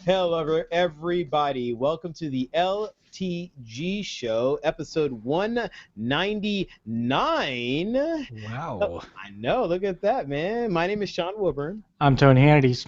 Hello, everybody. Welcome to the LTG show, episode 199. Wow. I know. Look at that, man. My name is Sean Wilburn, I'm Tony Hannity's.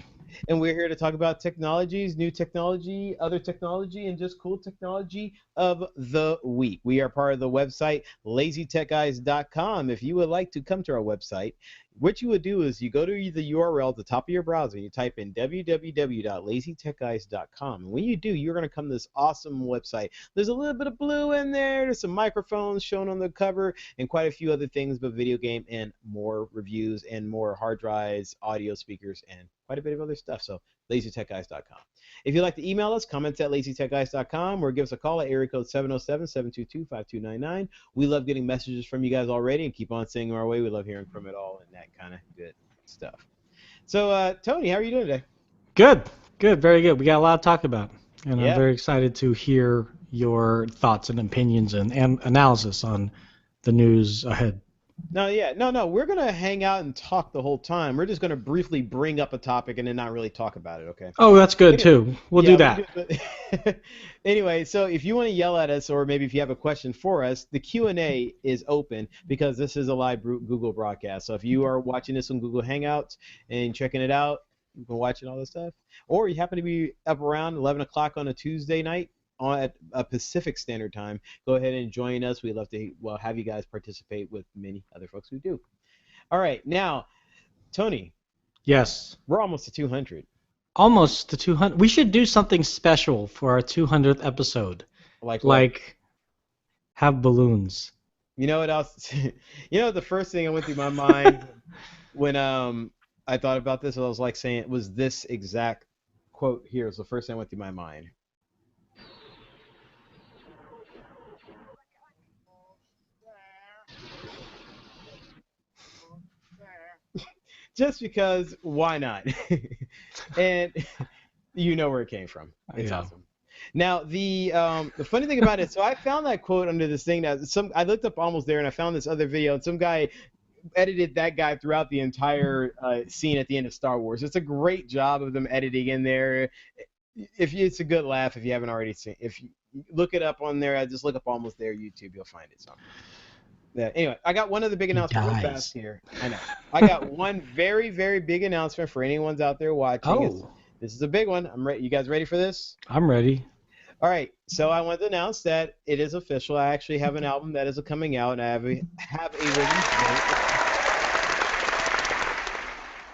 and we're here to talk about technologies, new technology, other technology, and just cool technology of the week. We are part of the website LazyTechGuys.com. If you would like to come to our website, what you would do is you go to the URL at the top of your browser, you type in www.lazytechguys.com. And when you do, you're going to come to this awesome website. There's a little bit of blue in there. There's some microphones shown on the cover and quite a few other things, but video game and more reviews and more hard drives, audio speakers, and quite a bit of other stuff. So LazyTechGuys.com. If you'd like to email us, comments at LazyTechGuys.com or give us a call at area code 707-722-5299. We love getting messages from you guys already and keep on sending them our way. We love hearing from it all and that kind of good stuff. So, Tony, how are you doing today? Good. Very good. We got a lot to talk about. And Yeah. I'm very excited to hear your thoughts and opinions and analysis on the news ahead. No, we're going to hang out and talk the whole time. We're just going to briefly bring up a topic and then not really talk about it, okay? Oh, that's good, too. We'll do that. Anyway, so if you want to yell at us or maybe if you have a question for us, the Q&A is open because this is a live Google broadcast. So if you are watching this on Google Hangouts and checking it out, you've been watching all this stuff, or you happen to be up around 11 o'clock on a Tuesday night, at a Pacific Standard Time, go ahead and join us. We'd love to have you guys participate with many other folks who do. All right, now, Tony. Yes. We're almost to 200. Almost to 200. We should do something special for our 200th episode. Like have balloons. You know what else? The first thing that went through my mind when I thought about this, I was like saying, it was this exact quote here. It was the first thing that went through my mind. Just because, why not? And you know where it came from. It's awesome. Now, the funny thing about it, so I found that quote under this thing that I looked up almost there, and I found this other video, and some guy edited that guy throughout the entire scene at the end of Star Wars. It's a great job of them editing in there. It's a good laugh if you haven't already seen. If you look it up on there, just look up almost there YouTube, you'll find it. So. Yeah, anyway, I got one other big announcement real fast here. I know. I got one very, very big announcement for anyone's out there watching. Oh. This is a big one. I'm ready. You guys ready for this? I'm ready. All right. So I want to announce that it is official. I actually have an album that is coming out, and I have a release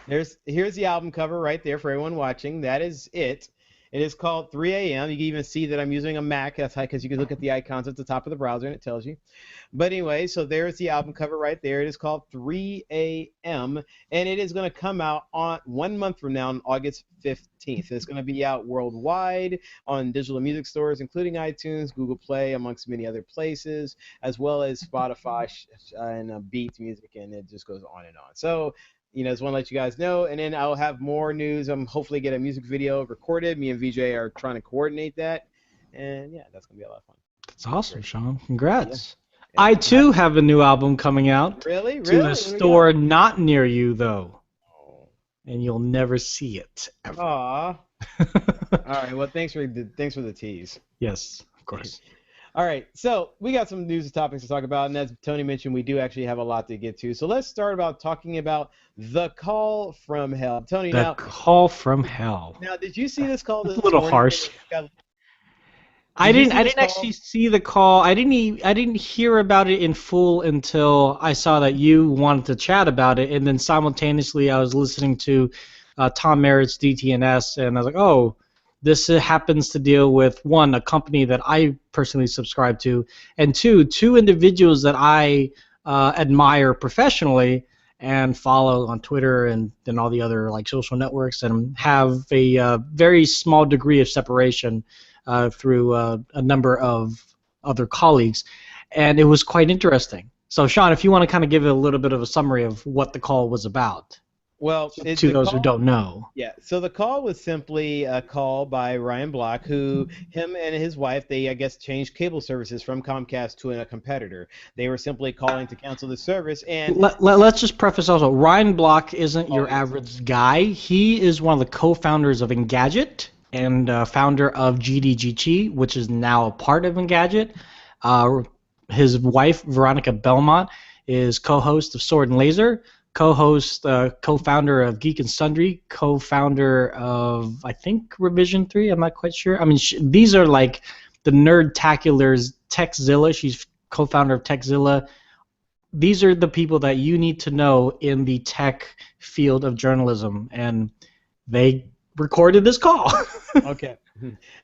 date. Here's the album cover right there for everyone watching. That is it. It is called 3 a.m. You can even see that I'm using a Mac. That's because you can look at the icons at the top of the browser and it tells you. But anyway, so there's the album cover right there. It is called 3 a.m. and it is going to come out on 1 month from now on August 15th. It's going to be out worldwide on digital music stores, including iTunes, Google Play, amongst many other places, as well as Spotify and Beats Music, and it just goes on and on. So, just want to let you guys know, and then I'll have more news. Hopefully get a music video recorded. Me and VJ are trying to coordinate that, and yeah, that's gonna be a lot of fun. That's awesome, Sean. Congrats. Yeah. I too have a new album coming out. Really? To a store not near you, though, and you'll never see it. Ever. Aw. All right. Well, thanks for the tease. Yes, of course. All right, so we got some news and topics to talk about, and as Tony mentioned, we do actually have a lot to get to. So let's start about talking about the call from hell. Tony, the call from hell. Now, did you see this call? It's a little harsh. I didn't actually see the call. I didn't hear about it in full until I saw that you wanted to chat about it, and then simultaneously I was listening to Tom Merritt's DTNS, and I was like, oh. This happens to deal with, one, a company that I personally subscribe to, and two individuals that I admire professionally and follow on Twitter and then all the other social networks, and have a very small degree of separation through a number of other colleagues, and it was quite interesting. So, Sean, if you want to kind of give a little bit of a summary of what the call was about. Well, to those who don't know. Yeah, so the call was simply a call by Ryan Block, who him and his wife, they, I guess, changed cable services from Comcast to a competitor. They were simply calling to cancel the service. And let's just preface also, Ryan Block isn't your average guy. He is one of the co-founders of Engadget. and founder of GDGT, which is now a part of Engadget. His wife, Veronica Belmont, is co-host of Sword and Laser, co-founder of Geek and Sundry, co-founder of, I think, Revision 3. I'm not quite sure. I mean, these are like the Nerdtaculars. Techzilla, she's co-founder of Techzilla. These are the people that you need to know in the tech field of journalism, and they recorded this call. Okay.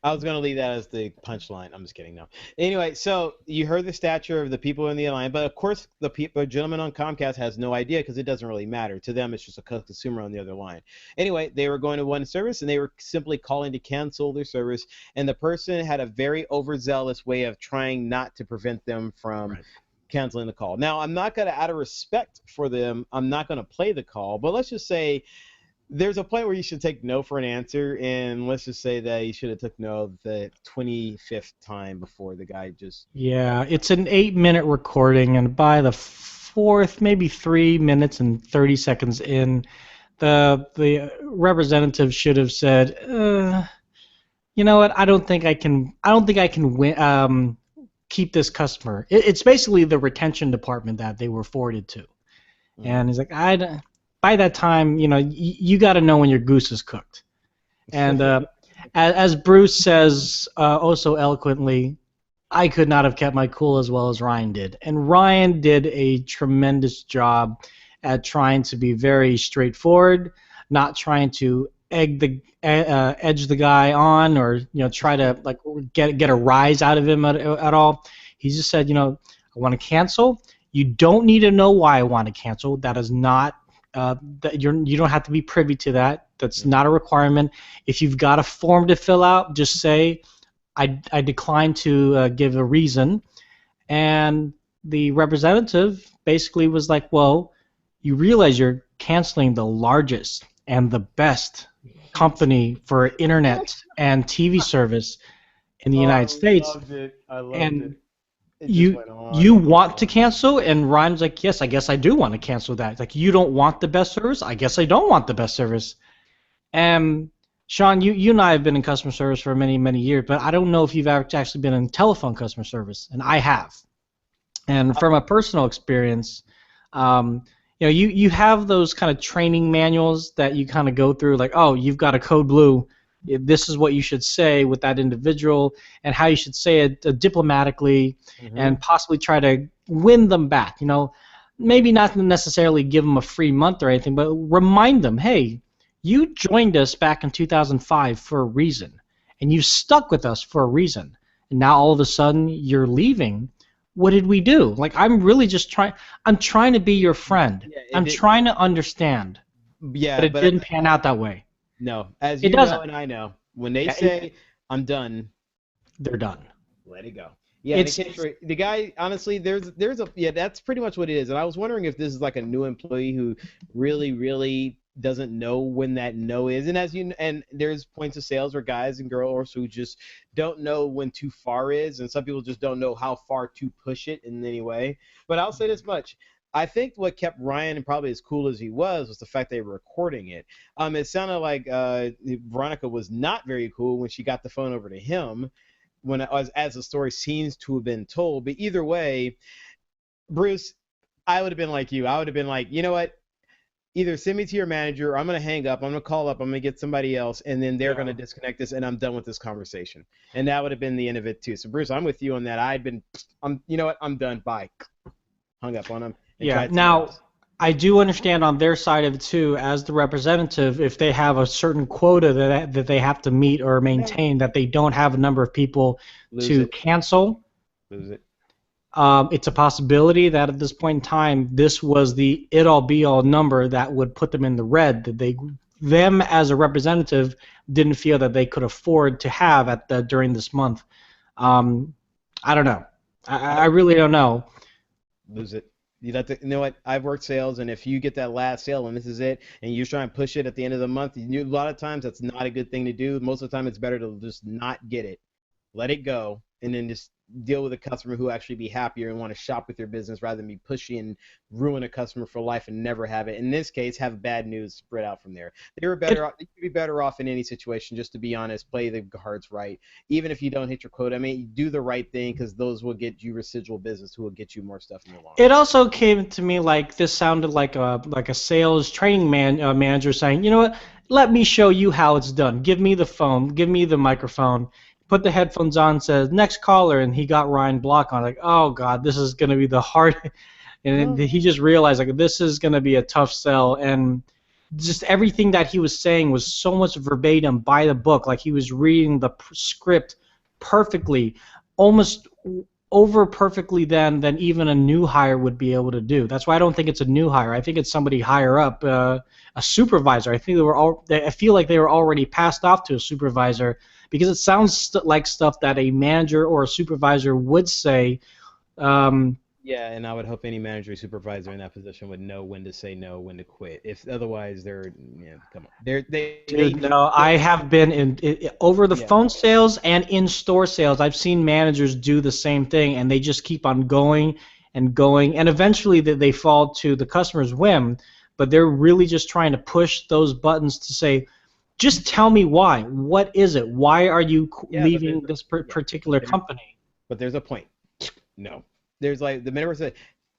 I was going to leave that as the punchline. I'm just kidding. No. Anyway, so you heard the stature of the people in the alliance, but of course the gentleman on Comcast has no idea because it doesn't really matter. To them, it's just a consumer on the other line. Anyway, they were going to one service, and they were simply calling to cancel their service, and the person had a very overzealous way of trying not to prevent them from canceling the call. Now, I'm not going to, out of respect for them, I'm not going to play the call, but let's just say there's a point where you should take no for an answer, and let's just say that you should have took no the 25th time before the guy just... Yeah, it's an 8-minute recording, and by the fourth, maybe 3 minutes and 30 seconds in, the representative should have said, you know what, I don't think I can win, keep this customer. It's basically the retention department that they were forwarded to. Mm-hmm. And he's like, by that time, you know, you got to know when your goose is cooked. And as Bruce says so eloquently, I could not have kept my cool as well as Ryan did. And Ryan did a tremendous job at trying to be very straightforward, not trying to edge the guy on, or try to like get a rise out of him at all. He just said, I want to cancel. You don't need to know why I want to cancel. That is not that you don't have to be privy to that. That's not a requirement. If you've got a form to fill out, just say I decline to give a reason. And the representative basically was like, well, you realize you're canceling the largest and the best company for internet and TV service in the United States. I loved it. You want to cancel? And Ryan's like, yes, I guess I do want to cancel that. It's like, you don't want the best service? I guess I don't want the best service. And Sean, you and I have been in customer service for many, many years, but I don't know if you've actually been in telephone customer service, and I have. And from a personal experience, you have those kind of training manuals that you kind of go through, like, oh, you've got a code blue. This is what you should say with that individual, and how you should say it diplomatically, and possibly try to win them back. Maybe not necessarily give them a free month or anything, but remind them, hey, you joined us back in 2005 for a reason, and you stuck with us for a reason, and now all of a sudden you're leaving. What did we do? Like, I'm really just trying. I'm trying to be your friend. Yeah, I'm trying to understand. Yeah, but it didn't pan out that way. No, as you know and I know, when they say I'm done, they're done. Let it go. Yeah, the guy, honestly, there's that's pretty much what it is. And I was wondering if this is like a new employee who really doesn't know when that no is. And there's points of sales where guys and girls who just don't know when too far is, and some people just don't know how far to push it in any way. But I'll say this much. I think what kept Ryan probably as cool as he was the fact they were recording it. It sounded like Veronica was not very cool when she got the phone over to him, as the story seems to have been told. But either way, Bruce, I would have been like you. I would have been like, you know what? Either send me to your manager, or I'm going to hang up, I'm going to call up, I'm going to get somebody else, and then they're going to disconnect this, and I'm done with this conversation. And that would have been the end of it, too. So, Bruce, I'm with you on that. You know what? I'm done. Bye. Hung up on him. Yeah. Now, I do understand on their side of it too, as the representative, if they have a certain quota that they have to meet or maintain, that they don't have a number of people cancel. Lose it. It's a possibility that at this point in time, this was the it-all-be-all number that would put them in the red. That them as a representative didn't feel that they could afford to have during this month. I don't know. I really don't know. Lose it. You know what? I've worked sales, and if you get that last sale and this is it, and you try and push it at the end of the month, a lot of times that's not a good thing to do. Most of the time, it's better to just not get it, let it go, and then just deal with a customer who actually be happier and want to shop with your business rather than be pushy and ruin a customer for life and never have it. In this case, have bad news spread out from there. They were better off. They could be better off in any situation. Just to be honest, play the cards right. Even if you don't hit your quota, I mean, do the right thing because those will get you residual business, who will get you more stuff in the long run. It also came to me like this sounded like a sales training manager saying, you know what? Let me show you how it's done. Give me the phone. Give me the microphone. Put the headphones on. Says next caller, and he got Ryan Block on. Like, oh God, this is gonna be the hard. And he just realized like this is gonna be a tough sell, and just everything that he was saying was so much verbatim by the book. Like he was reading the script perfectly, almost over perfectly than even a new hire would be able to do. That's why I don't think it's a new hire. I think it's somebody higher up, a supervisor. I think I feel like they were already passed off to a supervisor because it sounds like stuff that a manager or a supervisor would say. Yeah, and I would hope any manager or supervisor in that position would know when to say no, when to quit. If otherwise, come on. Dude, no, I have been in over the phone sales and in store sales. I've seen managers do the same thing, and they just keep on going and going, and eventually they fall to the customer's whim. But they're really just trying to push those buttons to say, just tell me why. What is it? Why are you leaving this particular company? But there's a point. No. There's like the minute said,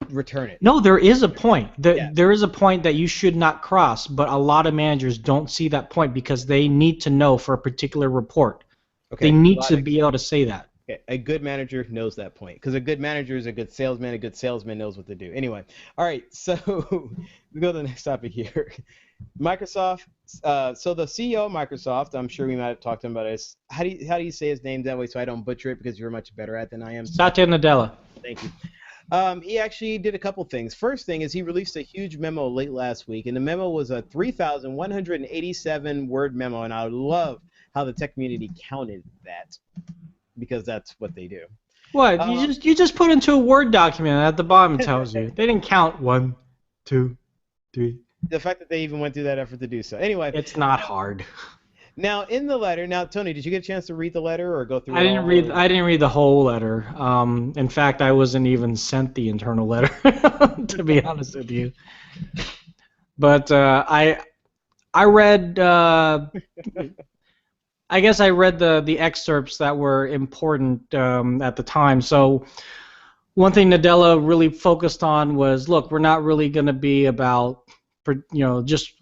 return it. No, there is a point. There is a point that you should not cross, but a lot of managers don't see that point because they need to know for a particular report. Okay. They need to be able to say that. Okay. A good manager knows that point because a good manager is a good salesman. A good salesman knows what to do. Anyway, all right. So we go to the next topic here. Microsoft. So the CEO of Microsoft, I'm sure we might have talked to him about this. How do you say his name that way so I don't butcher it because you're much better at it than I am? Satya Nadella. Thank you. He actually did a couple things. First thing is he released a huge memo late last week, and the memo was a 3,187 word memo, and I love how the tech community counted that because that's what they do. What? You just put into a Word document and at the bottom it tells you. They didn't count 1, 2, 3. The fact that they even went through that effort to do so. Anyway. It's not hard. Now, in the letter, Tony, did you get a chance to read the letter or go through it? I didn't read the whole letter. In fact, I wasn't even sent the internal letter, to be honest with you. But I read. I guess I read the excerpts that were important at the time. So one thing Nadella really focused on was, look, we're not really going to be about, just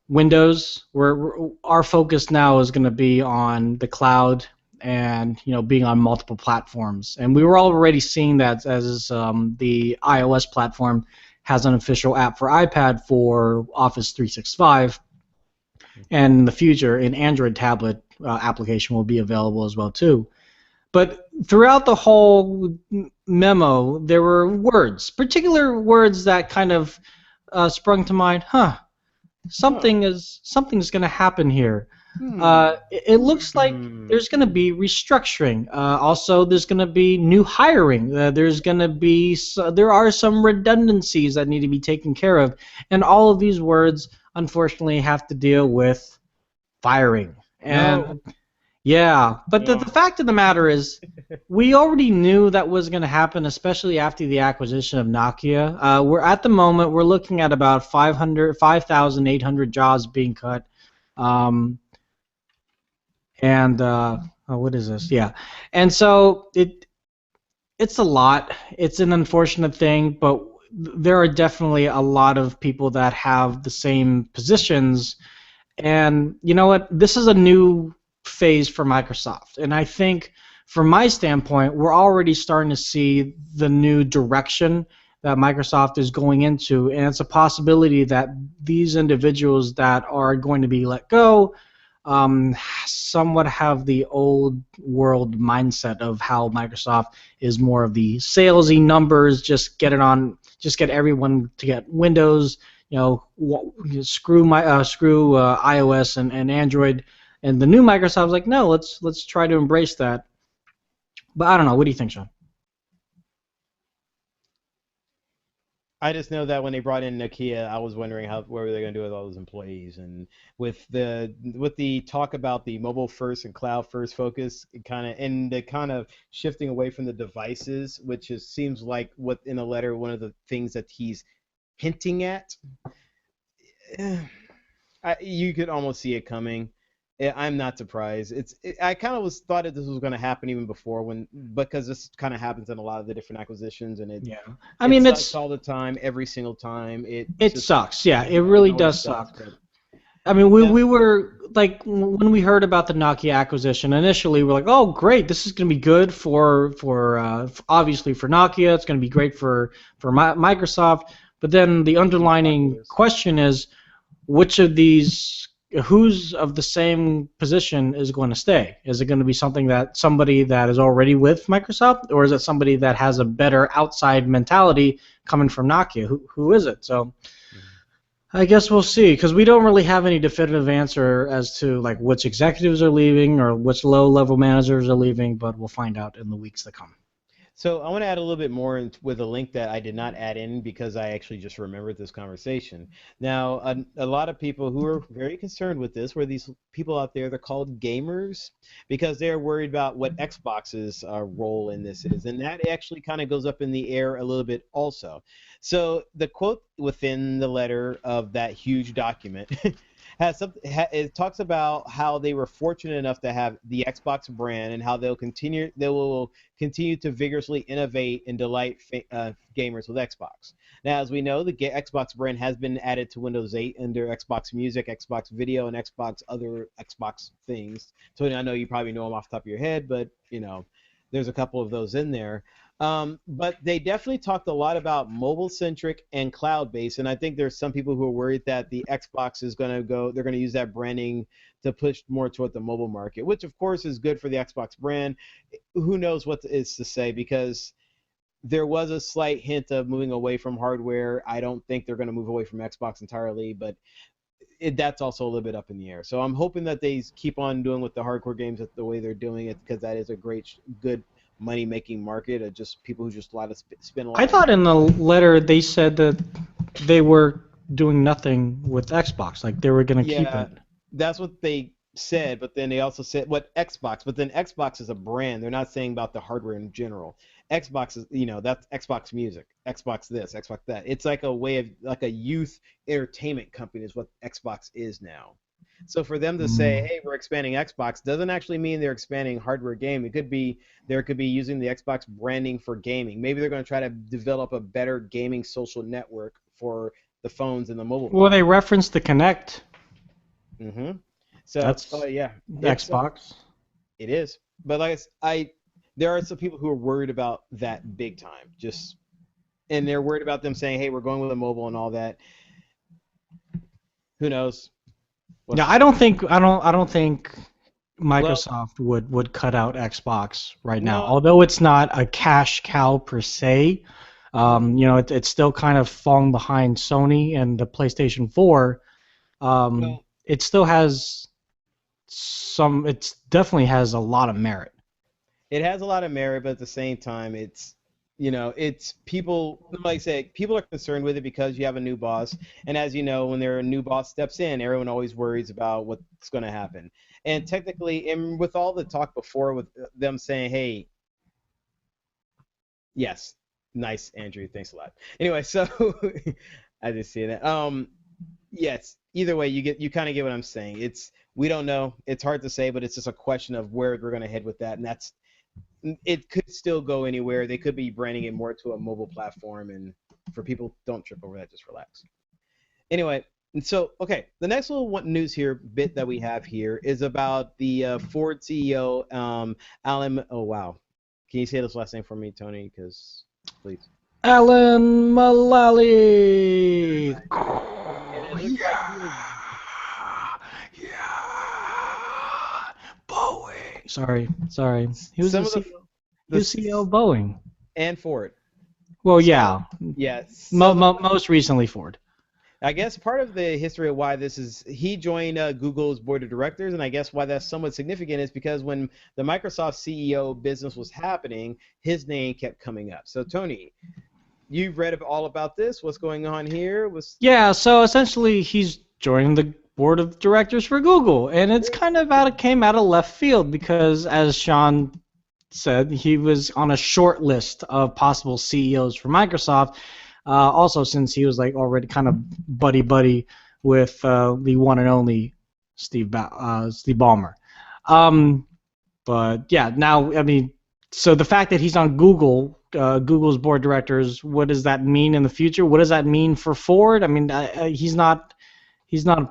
Windows. Our focus now is going to be on the cloud and being on multiple platforms. And we were already seeing that as the iOS platform has an official app for iPad for Office 365, and in the future, an Android tablet application will be available as well too. But throughout the whole memo, there were particular words that kind of sprung to mind. Something's going to happen here. It looks like there's going to be restructuring. Also, there's going to be new hiring. There are some redundancies that need to be taken care of, and all of these words, unfortunately, have to deal with firing. And but the fact of the matter is, we already knew that was going to happen, especially after the acquisition of Nokia. At the moment we're looking at about 5,800 jobs being cut. What is this? Yeah, and so it's a lot. It's an unfortunate thing, but there are definitely a lot of people that have the same positions. And you know what? This is a new phase for Microsoft, and I think from my standpoint, we're already starting to see the new direction that Microsoft is going into, and it's a possibility that these individuals that are going to be let go somewhat have the old world mindset of how Microsoft is more of the salesy numbers, just get everyone to get Windows, screw iOS and Android. And the new Microsoft's like, no, let's try to embrace that. But I don't know. What do you think, Sean? I just know that when they brought in Nokia, I was wondering what were they going to do with all those employees, and with the talk about the mobile first and cloud first focus, the kind of shifting away from the devices, which seems like what in the letter one of the things that he's hinting at. You could almost see it coming. I'm not surprised. I kind of thought that this was going to happen even before because this kind of happens in a lot of the different acquisitions, and Yeah. I mean, sucks it's all the time, every single time. it sucks. Yeah, it really does suck. I mean, we were like when we heard about the Nokia acquisition initially, we're like, oh great, this is going to be good for obviously for Nokia. It's going to be great for Microsoft. But then the underlining question is, which of these, who's of the same position is going to stay? Is it going to be somebody that is already with Microsoft, or is it somebody that has a better outside mentality coming from Nokia? Who is it? So I guess we'll see, because we don't really have any definitive answer as to like which executives are leaving or which low-level managers are leaving, but we'll find out in the weeks to come. So I want to add a little bit more with a link that I did not add in because I actually just remembered this conversation. Now, a lot of people who are very concerned with this were these people out there, they're called gamers, because they're worried about what Xbox's role in this is. And that actually kind of goes up in the air a little bit also. So the quote within the letter of that huge document it talks about how they were fortunate enough to have the Xbox brand and how they will continue to vigorously innovate and delight gamers with Xbox. Now, as we know, the Xbox brand has been added to Windows 8 under Xbox Music, Xbox Video, and Xbox other Xbox things. So I know you probably know them off the top of your head, but there's a couple of those in there. But they definitely talked a lot about mobile-centric and cloud-based, and I think there's some people who are worried that the Xbox is going to they're going to use that branding to push more toward the mobile market, which of course is good for the Xbox brand. Who knows what is to say, because there was a slight hint of moving away from hardware. I don't think they're going to move away from Xbox entirely, but that's also a little bit up in the air. So I'm hoping that they keep on doing with the hardcore games the way they're doing it, because that is a good money-making market of just people who just spend a lot. I thought in the letter they said that they were doing nothing with Xbox, like they were going to keep it. That's what they said, but then they also said Xbox, but then Xbox is a brand. They're not saying about the hardware in general. Xbox is, that's Xbox Music, Xbox this, Xbox that. It's like a way of, like a youth entertainment company is what Xbox is now. So for them to say, hey, we're expanding Xbox, doesn't actually mean they're expanding hardware game. It could be using the Xbox branding for gaming. Maybe they're going to try to develop a better gaming social network for the phones and the mobile. Well, they referenced the Kinect. Mm-hmm. So that's Xbox. It is, but there are some people who are worried about that big time. And they're worried about them saying, hey, we're going with a mobile and all that. Who knows? Yeah, I don't think Microsoft would cut out Xbox right now. Although it's not a cash cow per se, it's still kind of falling behind Sony and the PlayStation 4. It still has it definitely has a lot of merit. It has a lot of merit, but at the same time, it's people, like I say, people are concerned with it because you have a new boss. And as you know, when a new boss steps in, everyone always worries about what's going to happen. And technically, and with all the talk before with them saying, hey, yes, nice, Andrew, thanks a lot. Anyway, so I just see that. Yes, either way, you kind of get what I'm saying. We don't know. It's hard to say, but it's just a question of where we're going to head with that. And it could still go anywhere. They could be branding it more to a mobile platform, and for people, don't trip over that. Just relax. Anyway, and so, okay, the next little news bit that we have here is about the Ford CEO, Alan. Oh wow, can you say this last name for me, Tony? Because please. Alan Mulally. Boeing. Sorry. He was the CEO of Boeing. And Ford. Well, yeah. Yes. Most recently Ford. I guess part of the history of why he joined Google's board of directors, and I guess why that's somewhat significant is because when the Microsoft CEO business was happening, his name kept coming up. So, Tony, you've read all about this. What's going on here? Yeah, so essentially he's joining the board of directors for Google, and it's kind of came out of left field because, as Sean said, he was on a short list of possible CEOs for Microsoft. Also, since he was like already kind of buddy with the one and only Steve Ballmer. But yeah, now I mean, so the fact that he's on Google's board of directors, what does that mean in the future? What does that mean for Ford? I mean, he's not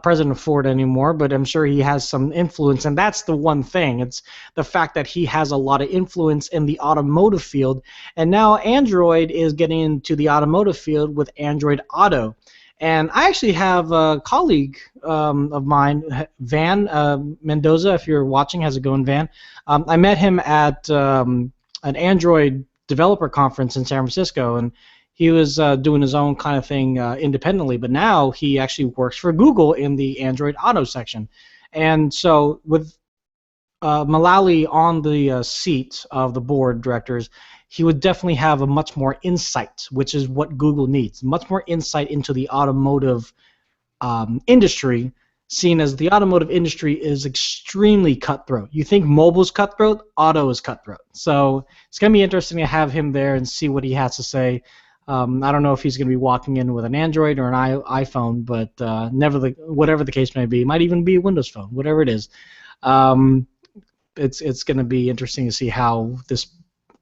president of Ford anymore, but I'm sure he has some influence, and that's the one thing. It's the fact that he has a lot of influence in the automotive field, and now Android is getting into the automotive field with Android Auto. And I actually have a colleague of mine, Van Mendoza, if you're watching. How's it going, Van? I met him at an Android developer conference in San Francisco, and he was doing his own kind of thing independently, but now he actually works for Google in the Android Auto section. And so with Mullally on the seat of the board of directors, he would definitely have a much more insight, which is what Google needs, much more insight into the automotive industry, seeing as the automotive industry is extremely cutthroat. You think mobile's cutthroat, auto is cutthroat. So it's going to be interesting to have him there and see what he has to say. I don't know if he's going to be walking in with an Android or an iPhone, but whatever the case may be, it might even be a Windows phone, whatever it is. It's going to be interesting to see how this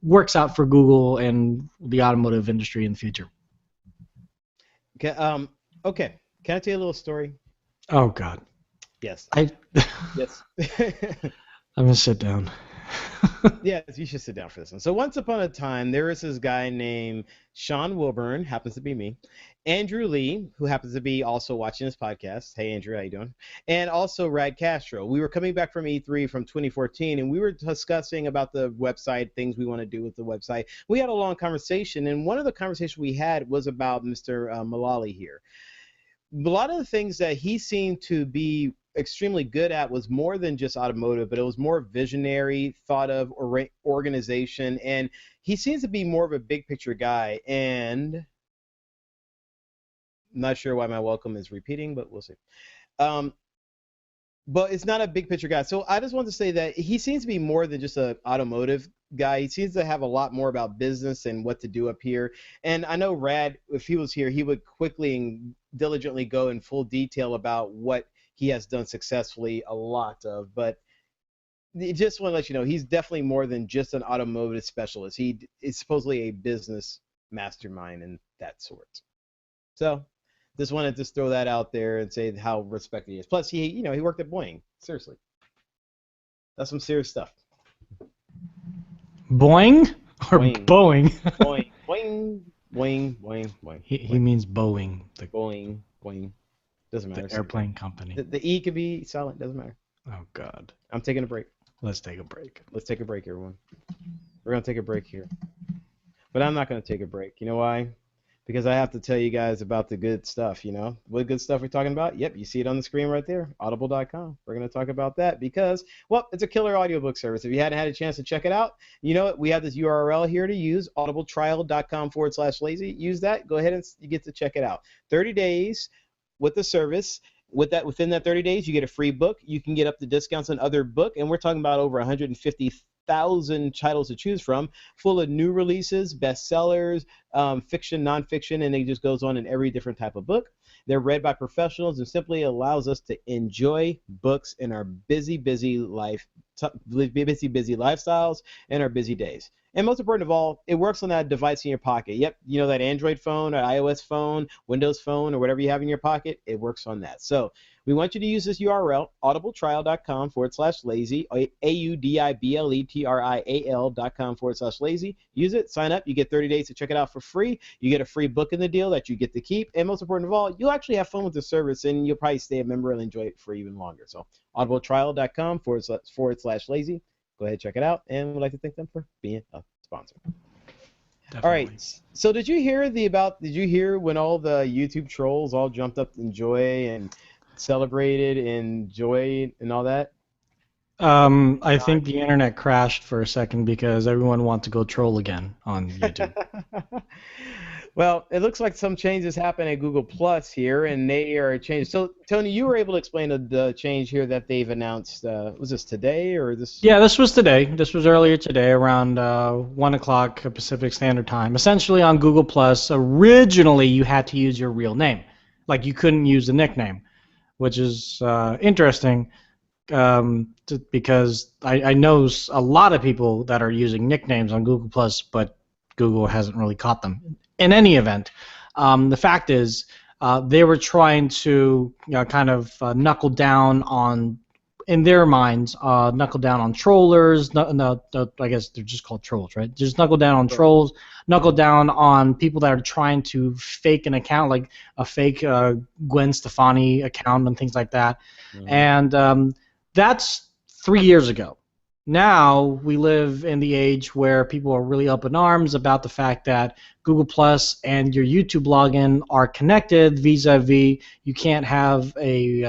works out for Google and the automotive industry in the future. Okay. Can I tell you a little story? Oh God. Yes. Yes. I'm gonna sit down. Yes, you should sit down for this one. So once upon a time, there was this guy named Sean Wilburn, happens to be me, Andrew Lee, who happens to be also watching this podcast. Hey, Andrew, how you doing? And also Rad Castro. We were coming back from E3 from 2014, and we were discussing about the website, things we want to do with the website. We had a long conversation, and one of the conversations we had was about Mr. Mullally here. A lot of the things that he seemed to be extremely good at was more than just automotive, but it was more visionary, thought of organization, and he seems to be more of a big picture guy. And I'm not sure why my welcome is repeating, but we'll see. But it's not a big picture guy. So I just want to say that he seems to be more than just an automotive guy. He seems to have a lot more about business and what to do up here. And I know Rad, if he was here, he would quickly and diligently go in full detail about what he has done successfully, a lot of. But just want to let you know, he's definitely more than just an automotive specialist. He is supposedly a business mastermind and that sort. So just wanted to throw that out there and say how respected he is. Plus, he worked at Boeing. Seriously, that's some serious stuff. Boeing or Boeing? Boeing? Boeing. He means Boeing. Boeing. Doesn't matter. The airplane company. The E could be silent. Doesn't matter. Oh God. I'm taking a break. Let's take a break. Let's take a break, everyone. We're gonna take a break here. But I'm not gonna take a break. You know why? Because I have to tell you guys about the good stuff, What good stuff we're talking about? Yep, you see it on the screen right there, audible.com. We're going to talk about that because, well, it's a killer audiobook service. If you hadn't had a chance to check it out, you know what? We have this URL here to use, audibletrial.com/lazy. Use that. Go ahead and you get to check it out. 30 days with the service. Within that 30 days, you get a free book. You can get up to discounts on other book, and we're talking about over 150,000 titles to choose from, full of new releases, bestsellers, fiction, nonfiction, and it just goes on in every different type of book. They're read by professionals and simply allows us to enjoy books in our busy lifestyles and our busy days. And most important of all, it works on that device in your pocket. Yep, that Android phone or iOS phone, Windows phone, or whatever you have in your pocket, it works on that. So we want you to use this URL, audibletrial.com/lazy, audibletrial.com/lazy. Use it, sign up, you get 30 days to check it out for free. You get a free book in the deal that you get to keep. And most important of all, you'll actually have fun with the service and you'll probably stay a member and enjoy it for even longer. So audibletrial.com/lazy. Go ahead, check it out, and we'd like to thank them for being a sponsor. Definitely. All right. So did you hear when all the YouTube trolls all jumped up in joy and celebrated and joy and all that? I think the internet crashed for a second because everyone wants to go troll again on YouTube. Well, it looks like some changes happened at Google Plus here, and they are changed. So, Tony, you were able to explain the change here that they've announced. Was this today or this? Yeah, this was today. This was earlier today, around 1 o'clock Pacific Standard Time. Essentially, on Google Plus, originally you had to use your real name, like you couldn't use a nickname, which is interesting because I know a lot of people that are using nicknames on Google Plus, but Google hasn't really caught them. In any event, the fact is they were trying to kind of knuckle down on, in their minds, knuckle down on trollers. No, I guess they're just called trolls, right? Just knuckle down on trolls, knuckle down on people that are trying to fake an account, like a fake Gwen Stefani account and things like that. Mm-hmm. And that's 3 years ago. Now we live in the age where people are really up in arms about the fact that Google Plus and your YouTube login are connected vis-a-vis. You can't have an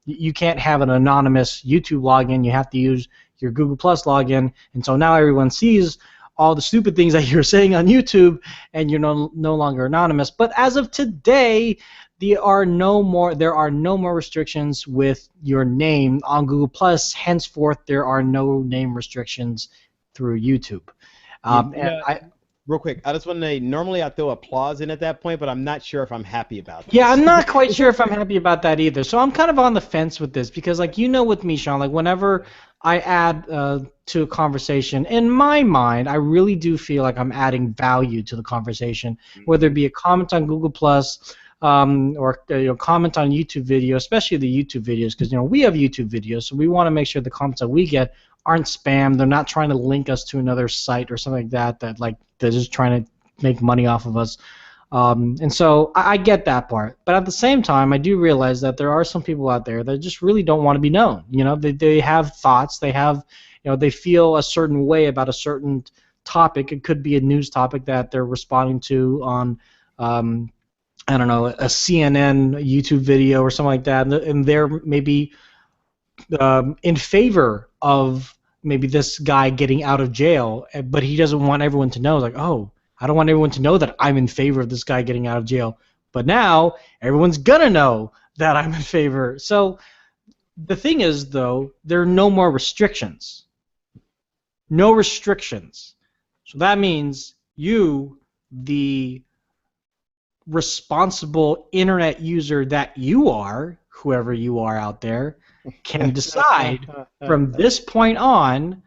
anonymous YouTube login. You have to use your Google Plus login. And so now everyone sees all the stupid things that you're saying on YouTube, and you're no longer anonymous. But as of today, there are no more restrictions with your name on Google Plus. Henceforth, there are no name restrictions through YouTube. Real quick, I just want to say, normally I throw applause in at that point, but I'm not sure if I'm happy about this. Yeah, I'm not quite sure if I'm happy about that either. So I'm kind of on the fence with this because, like, with me, Sean, like whenever I add to a conversation, in my mind, I really do feel like I'm adding value to the conversation, whether it be a comment on Google Plus, or comment on YouTube video, especially the YouTube videos, because we have YouTube videos, so we want to make sure the comments that we get aren't spam. They're not trying to link us to another site or something like that like they're just trying to make money off of us. And so I get that part, but at the same time, I do realize that there are some people out there that just really don't want to be known. They have thoughts, they have, they feel a certain way about a certain topic. It could be a news topic that they're responding to on I don't know, a CNN YouTube video or something like that, and they're maybe in favor of maybe this guy getting out of jail, but he doesn't want everyone to know. Like, oh, I don't want everyone to know that I'm in favor of this guy getting out of jail. But now everyone's gonna know that I'm in favor. So the thing is, though, there are no more restrictions. No restrictions. So that means you, the responsible internet user that you are, whoever you are out there, can decide from this point on,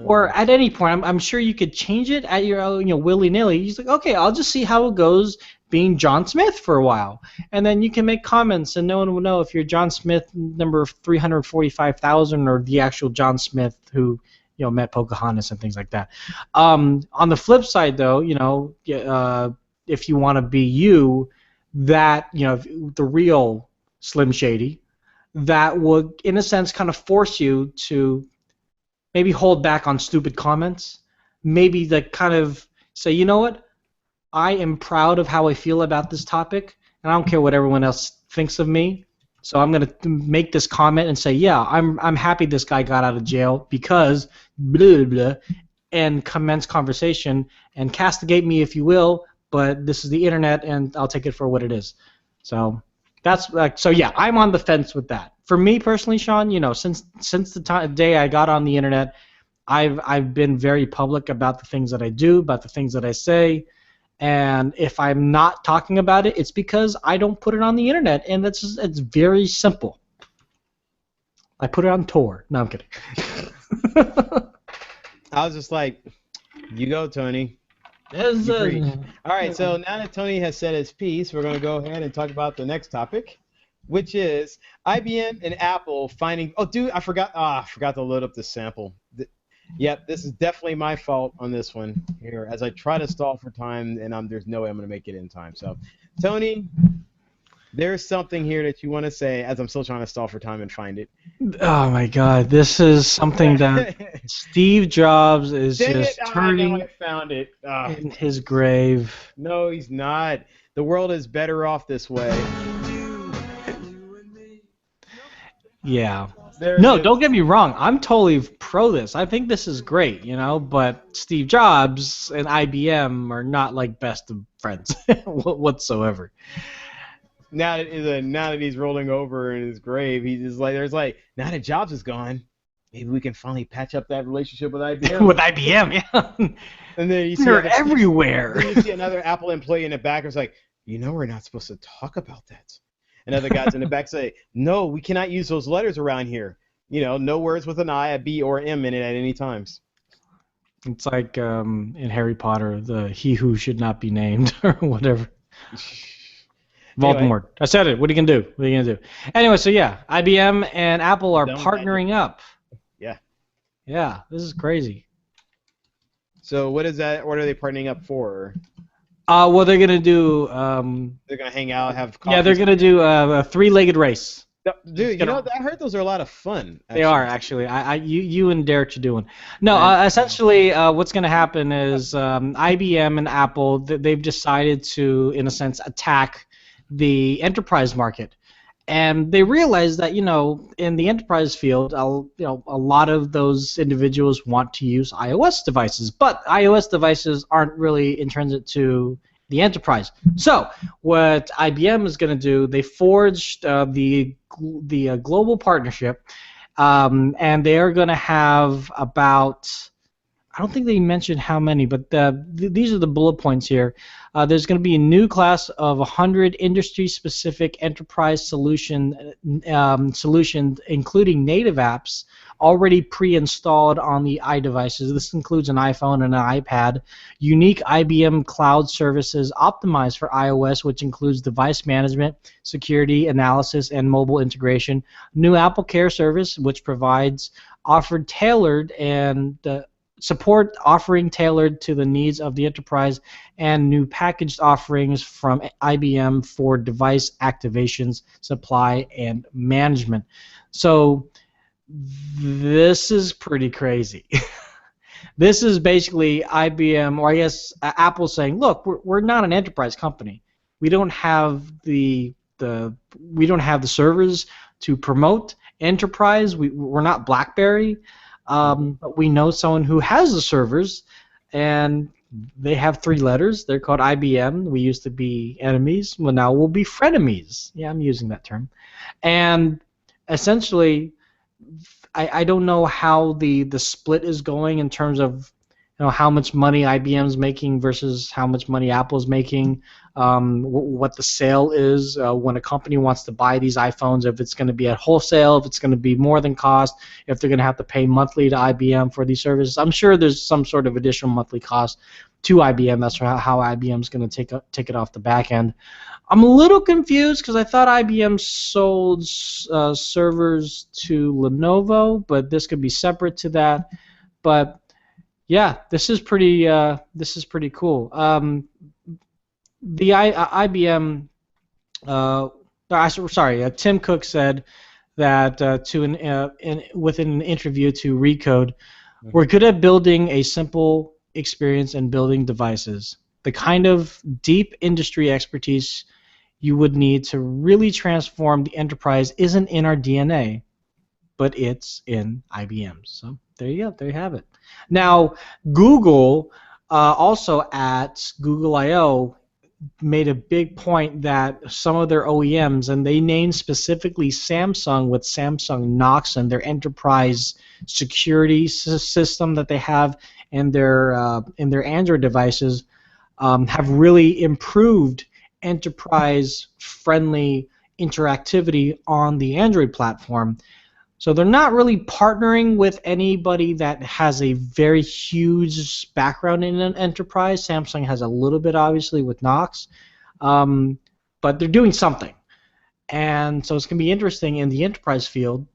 or at any point. I'm sure you could change it at your own, willy-nilly. You're just like, okay, I'll just see how it goes being John Smith for a while, and then you can make comments, and no one will know if you're John Smith number 345,000 or the actual John Smith who met Pocahontas and things like that. On the flip side, though, if you want to be you, that the real Slim Shady, that would, in a sense, kind of force you to maybe hold back on stupid comments, maybe that kind of say, you know what, I am proud of how I feel about this topic, and I don't care what everyone else thinks of me, so I'm going to make this comment and say, yeah, I'm happy this guy got out of jail because blah, blah, blah, and commence conversation and castigate me if you will, but this is the internet, and I'll take it for what it is. So that's so yeah, I'm on the fence with that. For me personally, Sean, since the day I got on the internet, I've been very public about the things that I do, about the things that I say, and if I'm not talking about it, it's because I don't put it on the internet, and it's very simple. I put it on Tor. No, I'm kidding. I was just like, you go, Tony. All right, so now that Tony has said his piece, we're going to go ahead and talk about the next topic, which is IBM and Apple finding. Oh, dude, I forgot to load up the sample. Yep, this is definitely my fault on this one here, as I try to stall for time, and there's no way I'm going to make it in time. So, Tony, there's something here that you want to say, as I'm still trying to stall for time and find it. Oh my God, this is something that Steve Jobs is just turning I found it. in his grave. No, he's not. The world is better off this way. Yeah. No, don't get me wrong. I'm totally pro this. I think this is great, but Steve Jobs and IBM are not like best of friends whatsoever. Now that he's rolling over in his grave, he's just like, now that Jobs is gone, maybe we can finally patch up that relationship with IBM. With IBM, yeah. And then they're everywhere. Then you see another Apple employee in the back who's like, we're not supposed to talk about that. And other guys in the back say, no, we cannot use those letters around here. No words with an I, a B, or M in it at any times. It's like in Harry Potter, the he who should not be named or whatever. Voldemort. Anyway. I said it. What are you gonna do? Anyway, so yeah, IBM and Apple are partnering up. Yeah. Yeah, this is crazy. So what is that? What are they partnering up for? Well, they're gonna do. They're gonna hang out, have coffee. Yeah, they're gonna do a three-legged race. Dude, I heard those are a lot of fun. Actually. They are actually. You and Derek should do one. No, essentially, what's gonna happen is IBM and Apple they've decided to, in a sense, attack the enterprise market, and they realize that in the enterprise field, a lot of those individuals want to use iOS devices, but iOS devices aren't really intrinsic to the enterprise. So what IBM is going to do, they forged the global partnership, and they are going to have about, I don't think they mentioned how many, but these are the bullet points here. There's going to be a new class of 100 industry-specific enterprise solutions, including native apps, already pre-installed on the iDevices. This includes an iPhone and an iPad. Unique IBM cloud services optimized for iOS, which includes device management, security analysis, and mobile integration. New Apple Care service, which provides support offering tailored to the needs of the enterprise, and new packaged offerings from IBM for device activations, supply, and management. So this is pretty crazy. This is basically IBM, or I guess Apple, saying, look, we're not an enterprise company. We don't have the servers to promote enterprise. We're not BlackBerry. But we know someone who has the servers, and they have 3 letters. They're called IBM. We used to be enemies. Well, now we'll be frenemies. Yeah, I'm using that term. And essentially, I don't know how the split is going in terms of how much money IBM's making versus how much money Apple's making, what the sale is when a company wants to buy these iPhones, if it's going to be at wholesale, if it's going to be more than cost, if they're going to have to pay monthly to IBM for these services. I'm sure there's some sort of additional monthly cost to IBM. That's how IBM's going to take it off the back end. I'm a little confused because I thought IBM sold servers to Lenovo, but this could be separate to that. But yeah, this is pretty cool. The IBM, Tim Cook said that within an interview to Recode, we're good at building a simple experience and building devices. The kind of deep industry expertise you would need to really transform the enterprise isn't in our DNA, but it's in IBM. So there you go. There you have it. Now, Google also at Google I/O made a big point that some of their OEMs, and they named specifically Samsung with Samsung Knox and their enterprise security system that they have in their Android devices, have really improved enterprise-friendly interactivity on the Android platform. So they're not really partnering with anybody that has a very huge background in an enterprise. Samsung has a little bit, obviously, with Knox, but they're doing something. And so it's going to be interesting in the enterprise field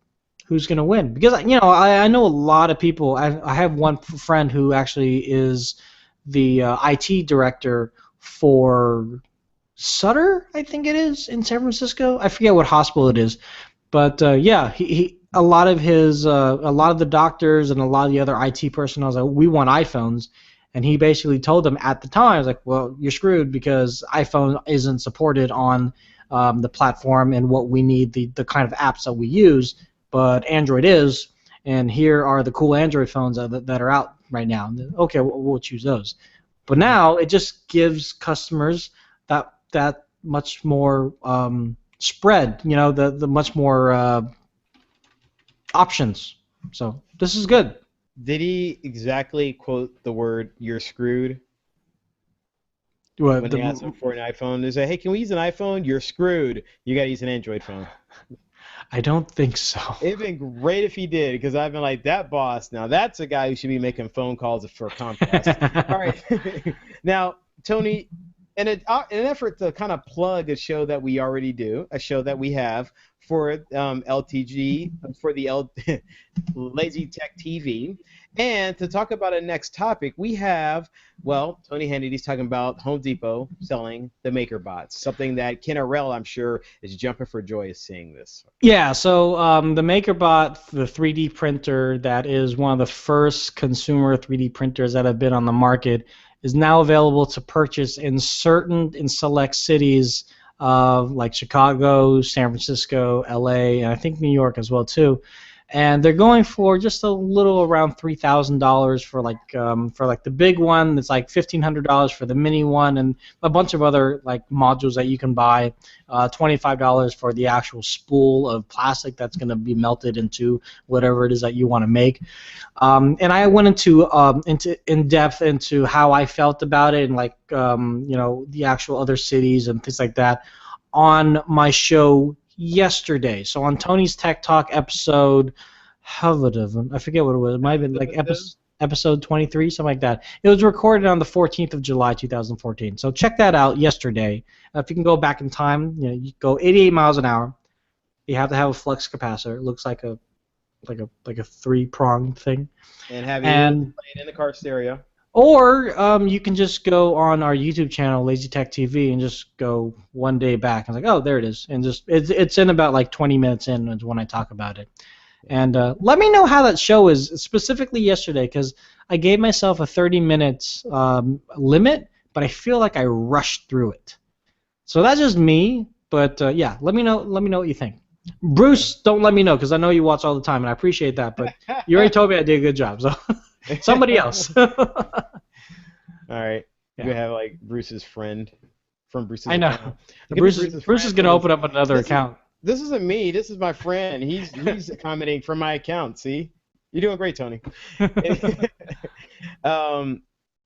who's going to win. Because, I know a lot of people. I have one friend who actually is the IT director for Sutter, I think it is, in San Francisco. I forget what hospital it is. But, he a lot of the doctors and a lot of the other IT personnel was like, we want iPhones, and he basically told them at the time, I was like, well, you're screwed because iPhone isn't supported on the platform and what we need, the kind of apps that we use. but Android is, and here are the cool Android phones that are out right now. Okay, we'll choose those. But now it just gives customers that much more spread, the much more options. So this is good. Did he exactly quote the word "you're screwed"? When they asked him for an iPhone, they say, "Hey, can we use an iPhone? You're screwed. You got to use an Android phone." I don't think so. It'd been great if he did, because I've been like, that boss. Now that's a guy who should be making phone calls for Comcast. All right. Now, Tony, in an effort to kind of plug a show that we already do, a show that we have for LTG, for the Lazy Tech TV, and to talk about a next topic, we have, well, Tony Hannity's talking about Home Depot selling the MakerBots, something that Ken Arell, I'm sure, is jumping for joy of seeing this. Yeah, so the MakerBot, the 3D printer that is one of the first consumer 3D printers that have been on the market, is now available to purchase in select cities like Chicago, San Francisco, LA, and I think New York as well too. And they're going for just a little around $3,000 for like the big one. It's like $1,500 for the mini one, and a bunch of other like modules that you can buy. $25 for the actual spool of plastic that's going to be melted into whatever it is that you want to make. And I went into in depth into how I felt about it and like the actual other cities and things like that on my show yesterday. So on Tony's Tech Talk episode, I forget what it was. It might have been like episode 23, something like that. It was recorded on the 14th of July, 2014. So check that out yesterday. If you can go back in time, you go 88 miles an hour. You have to have a flux capacitor. It looks like a 3-pronged thing. And have you playing in the car stereo. Or you can just go on our YouTube channel, Lazy Tech TV, and just go one day back. And it's like, oh, there it is. And just it's in about like 20 minutes in is when I talk about it. And let me know how that show is, specifically yesterday, because I gave myself a 30 minutes limit, but I feel like I rushed through it. So that's just me. But yeah, let me know what you think. Bruce, don't let me know because I know you watch all the time, and I appreciate that. But you already told me I did a good job, so. Somebody else. All right. Yeah. You have like Bruce's friend from Bruce's I know. account. Bruce is going to open up another account. This isn't me. This is my friend. He's commenting from my account. See? You're doing great, Tony.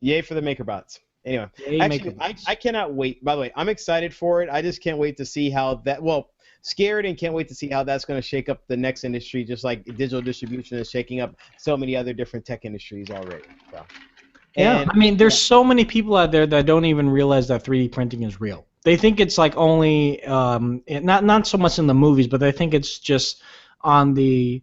Yay for the MakerBots. Anyway, actually, I cannot wait. By the way, I'm excited for it. I just can't wait to see how that. Well, scared and can't wait to see how that's going to shake up the next industry, just like digital distribution is shaking up so many other different tech industries already. So, yeah, I mean, there's so many people out there that don't even realize that 3D printing is real. They think it's like only not so much in the movies, but they think it's just on the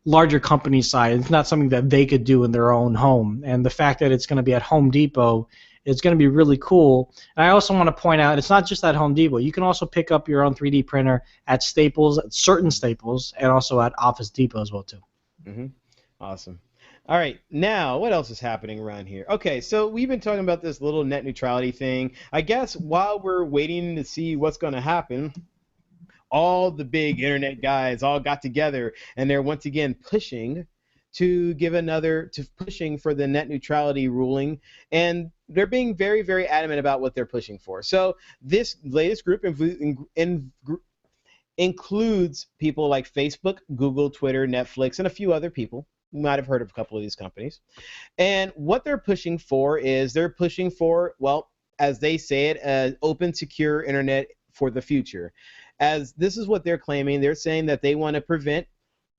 larger company side. It's not something that they could do in their own home. And the fact that it's going to be at Home Depot is going to be really cool. And I also want to point out it's not just at Home Depot. You can also pick up your own 3D printer at Staples, at certain Staples, and also at Office Depot as well too. Mm-hmm. Awesome. All right, now what else is happening around here? Okay, so we've been talking about this little net neutrality thing. I guess while we're waiting to see what's going to happen, all the big internet guys all got together and they're once again pushing for the net neutrality ruling, and they're being very, very adamant about what they're pushing for. So this latest group includes people like Facebook, Google, Twitter, Netflix, and a few other people. You might have heard of a couple of these companies. And what they're pushing for, well, as they say it, an open, secure internet for the future. As this is what they're claiming. They're saying that they want to prevent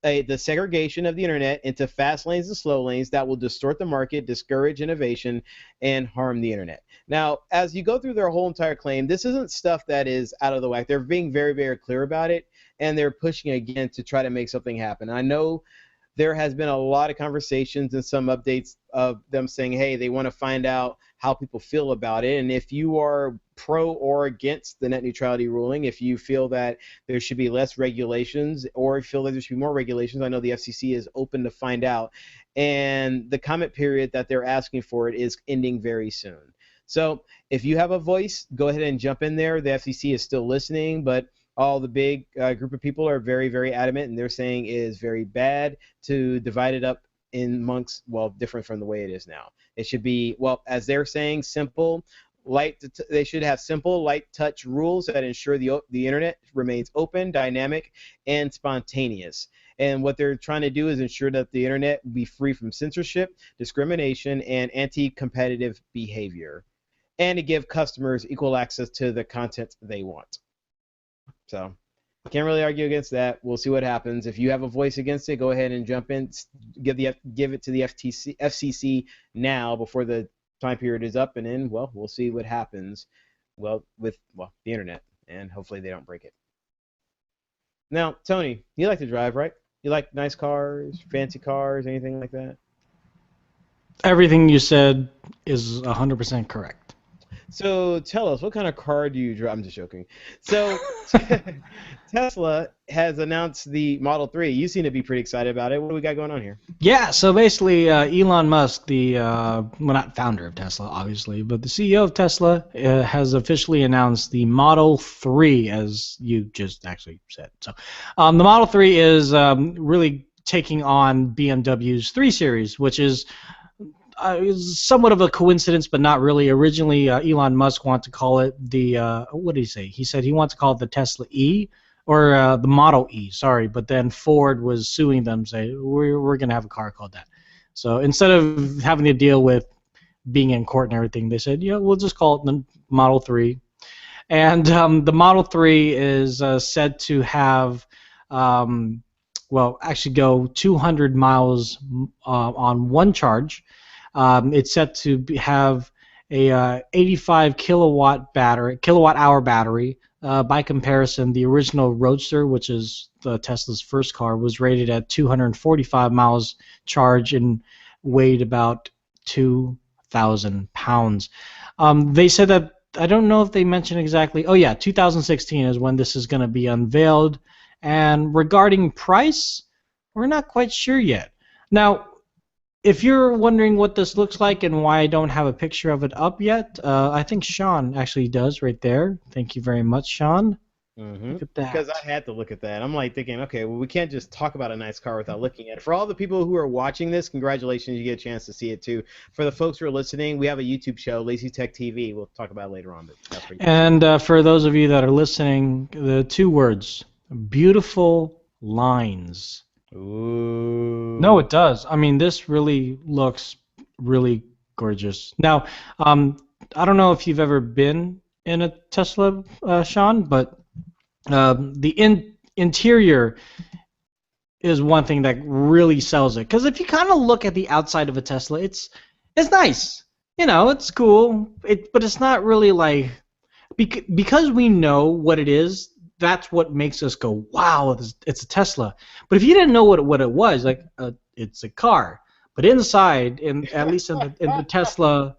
the segregation of the internet into fast lanes and slow lanes that will distort the market, discourage innovation, and harm the internet. Now, as you go through their whole entire claim, this isn't stuff that is out of the whack. They're being very, very clear about it, and they're pushing again to try to make something happen. I know there has been a lot of conversations and some updates of them saying, hey, they want to find out how people feel about it. And if you are pro or against the net neutrality ruling, if you feel that there should be less regulations or feel that there should be more regulations, I know the FCC is open to find out. And the comment period that they're asking for it is ending very soon. So if you have a voice, go ahead and jump in there. The FCC is still listening, but all the big group of people are very, very adamant, and they're saying it is very bad to divide it up in amongst, well, different from the way it is now. It should be, well, as they're saying, simple, they should have simple, light touch rules that ensure the internet remains open, dynamic, and spontaneous. And what they're trying to do is ensure that the internet will be free from censorship, discrimination, and anti-competitive behavior, and to give customers equal access to the content they want. So can't really argue against that. We'll see what happens. If you have a voice against it, go ahead and jump in. Give it to the FCC now before the time period is up, and then, well, we'll see what happens. Well, with the internet, and hopefully they don't break it. Now, Tony, you like to drive, right? You like nice cars, fancy cars, anything like that? Everything you said is 100% correct. So tell us, what kind of car do you drive? I'm just joking. So Tesla has announced the Model 3. You seem to be pretty excited about it. What do we got going on here? Yeah, so basically Elon Musk, well, not founder of Tesla, obviously, but the CEO of Tesla has officially announced the Model 3, as you just actually said. So the Model 3 is really taking on BMW's 3 Series, which is somewhat of a coincidence, but not really. Originally, Elon Musk wanted to call it the, what did he say? He said he wanted to call it the Tesla E, or the Model E, sorry, but then Ford was suing them, saying, we're going to have a car called that. So instead of having to deal with being in court and everything, they said, we'll just call it the Model 3. And the Model 3 is said to have, actually go 200 miles on one charge. It's set to have a 85 kilowatt hour battery. By comparison, the original Roadster, which is Tesla's first car, was rated at 245 miles charge and weighed about 2,000 pounds. They said that, I don't know if they mentioned exactly, 2016 is when this is going to be unveiled. And regarding price, we're not quite sure yet. Now, if you're wondering what this looks like and why I don't have a picture of it up yet, I think Sean actually does right there. Thank you very much, Sean. Mm-hmm. Look at that. Because I had to look at that. I'm like thinking, okay, well, we can't just talk about a nice car without looking at it. For all the people who are watching this, congratulations, you get a chance to see it too. For the folks who are listening, we have a YouTube show, Lazy Tech TV. We'll talk about it later on. But that's pretty cool. And for those of you that are listening, the 2 words, beautiful lines. Ooh. No, it does. I mean, this really looks really gorgeous. Now, I don't know if you've ever been in a Tesla, Sean, but the interior is one thing that really sells it. Because if you kind of look at the outside of a Tesla, it's nice. It's cool. But it's not really like, because we know what it is. That's what makes us go, wow, it's a Tesla. But if you didn't know what it was, like it's a car. But inside, at least in the Tesla,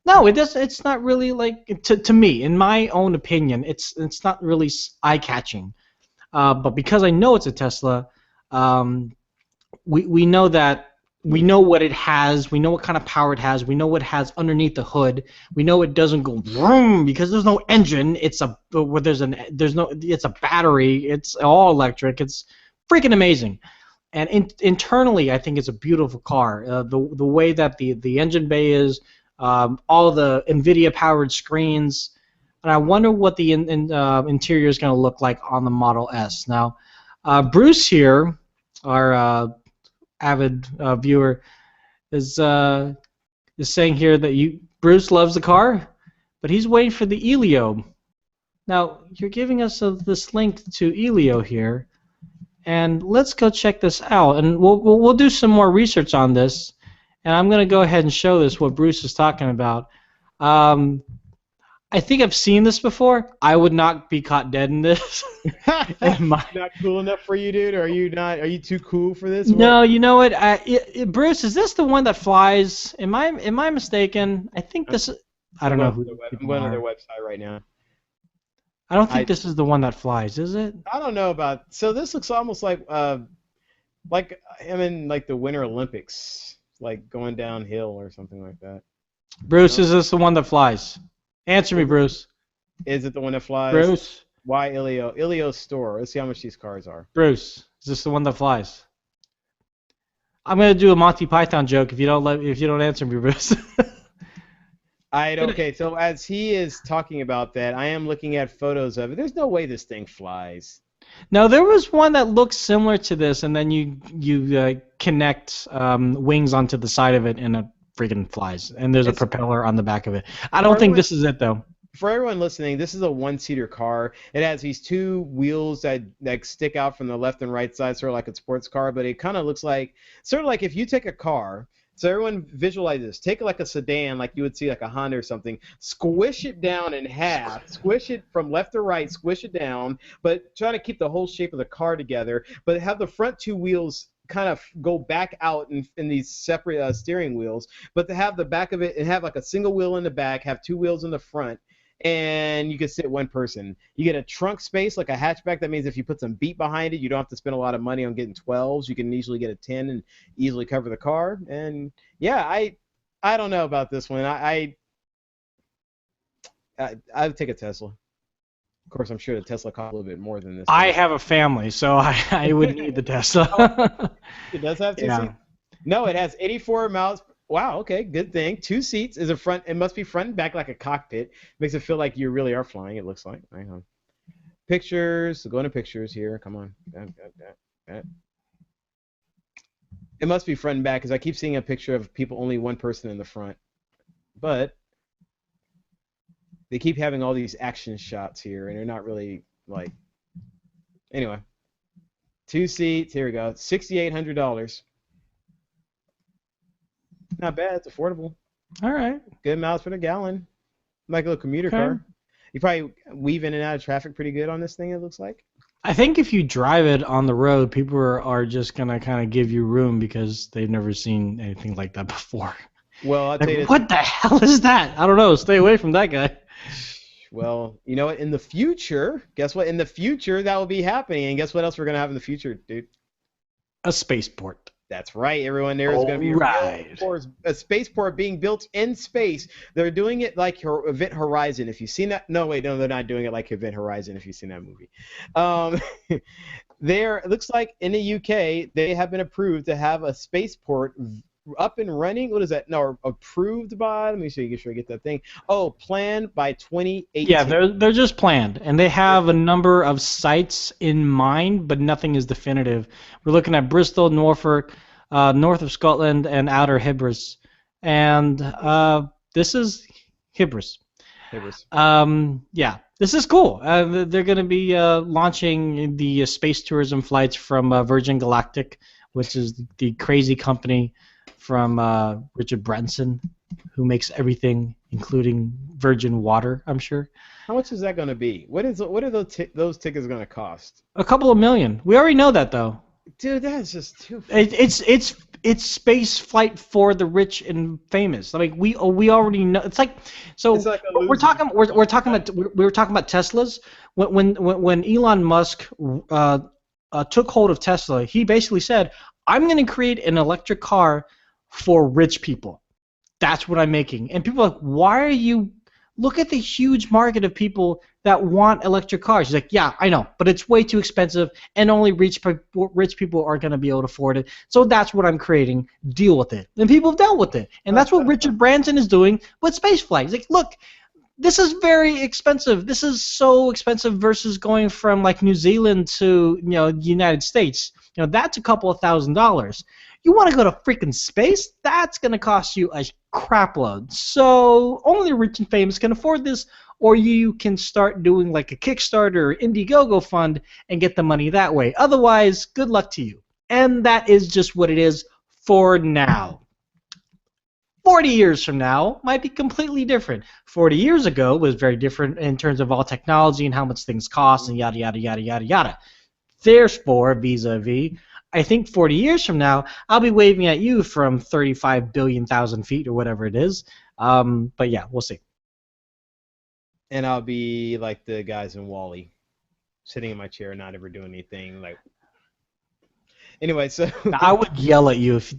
no, it's not really like, to me, in my own opinion, it's not really eye-catching. But because I know it's a Tesla, we know that. We know what it has. We know what kind of power it has. We know what it has underneath the hood. We know it doesn't go vroom because there's no engine. It's a battery. It's all electric. It's freaking amazing. And internally, I think it's a beautiful car. The way that the engine bay is, all the NVIDIA powered screens, and I wonder what the interior is going to look like on the Model S. Now, Bruce here, our avid viewer, is saying here that Bruce loves the car, but he's waiting for the Elio. Now, you're giving us this link to Elio here, and let's go check this out. And we'll do some more research on this, and I'm going to go ahead and show this, what Bruce is talking about. I think I've seen this before. I would not be caught dead in this. Not cool enough for you, dude? Or are you too cool for this? No, you know what? Bruce, is this the one that flies? Am I mistaken? I think this is. I don't know who. I'm going to their website right now. I don't think this is the one that flies, is it? I don't know about. So this looks almost like I'm in like the Winter Olympics, like going downhill or something like that. Bruce, is this the one that flies? Answer me, Bruce. Is it the one that flies? Bruce? Why Ilio? Ilio's store. Let's see how much these cars are. Bruce, is this the one that flies? I'm gonna do a Monty Python joke if you don't answer me, Bruce. Okay, so as he is talking about that, I am looking at photos of it. There's no way this thing flies. No, there was one that looks similar to this, and then you connect wings onto the side of it, and it freaking flies. And there's a propeller on the back of it. I don't think this is it, though. For everyone listening, this is a one-seater car. It has these two wheels that stick out from the left and right side, sort of like a sports car, but it kind of looks like, sort of like if you take a car. So everyone visualize this. Take like a sedan, like you would see like a Honda or something, squish it down in half, squish it from left to right, squish it down, but try to keep the whole shape of the car together, but have the front two wheels kind of go back out in these separate steering wheels, but to have the back of it and have like a single wheel in the back, have two wheels in the front, and you can sit one person. You get a trunk space like a hatchback. That means if you put some beat behind it, you don't have to spend a lot of money on getting 12s. You can easily get a 10 and easily cover the car. And yeah, I don't know about this one. I would take a Tesla. Of course, I'm sure the Tesla costs a little bit more than this. I have a family, so I would need the Tesla. It does have two seats? No, it has 84 miles. Wow, okay, good thing. 2 seats is a front. It must be front and back like a cockpit. Makes it feel like you really are flying, it looks like. Hang on. Pictures. So go into pictures here. Come on. It must be front and back because I keep seeing a picture of people, only one person in the front. But they keep having all these action shots here, and they're not really like. Anyway, 2 seats. Here we go. $6,800. Not bad. It's affordable. All right. Good miles per gallon. Like a little commuter car. You probably weave in and out of traffic pretty good on this thing, it looks like. I think if you drive it on the road, people are just going to kind of give you room because they've never seen anything like that before. Well, I'll tell you this. What the hell is that? I don't know. Stay away from that guy. Well, you know what? In the future, guess what? In the future, that will be happening. And guess what else we're going to have in the future, dude? A spaceport. That's right, everyone. There is going to be a spaceport being built in space. They're doing it like Event Horizon. If you've seen that, no, wait, no, they're not doing it like Event Horizon. If you've seen that movie, it looks like in the UK they have been approved to have a spaceport up and running. What is that? No, approved by. Let me see. Make sure I get that thing. Oh, planned by 2018. Yeah, they're just planned, and they have a number of sites in mind, but nothing is definitive. We're looking at Bristol, Norfolk, north of Scotland, and Outer Hebrides, and this is Hebrides. Yeah, this is cool. They're going to be launching the space tourism flights from Virgin Galactic, which is the crazy company from Richard Branson, who makes everything, including Virgin Water, I'm sure. How much is that going to be? What are those tickets going to cost? A couple of million. We already know that, though. Dude, that's just too. It's space flight for the rich and famous. I mean, we already know. It's like so. It's like we're talking about Teslas. When Elon Musk took hold of Tesla, he basically said, "I'm going to create an electric car for rich people. That's what I'm making." And people are like, "Why are you? Look at the huge market of people that want electric cars." He's like, "Yeah, I know, but it's way too expensive, and only rich people are going to be able to afford it. So that's what I'm creating. Deal with it." And people have dealt with it, and that's what Richard Branson is doing with spaceflight. He's like, "Look, this is very expensive. This is so expensive versus going from like New Zealand to the United States. That's a couple of $1,000s. You want to go to freaking space? That's going to cost you a crapload. So only the rich and famous can afford this, or you can start doing like a Kickstarter or Indiegogo fund and get the money that way. Otherwise, good luck to you." And that is just what it is for now. 40 years from now might be completely different. 40 years ago was very different in terms of all technology and how much things cost and yada, yada, yada, yada, yada. Therefore, vis-a-vis, I think 40 years from now, I'll be waving at you from 35 billion thousand feet or whatever it is. But yeah, we'll see. And I'll be like the guys in Wall-E, sitting in my chair, not ever doing anything. Like, anyway, so I would yell at you if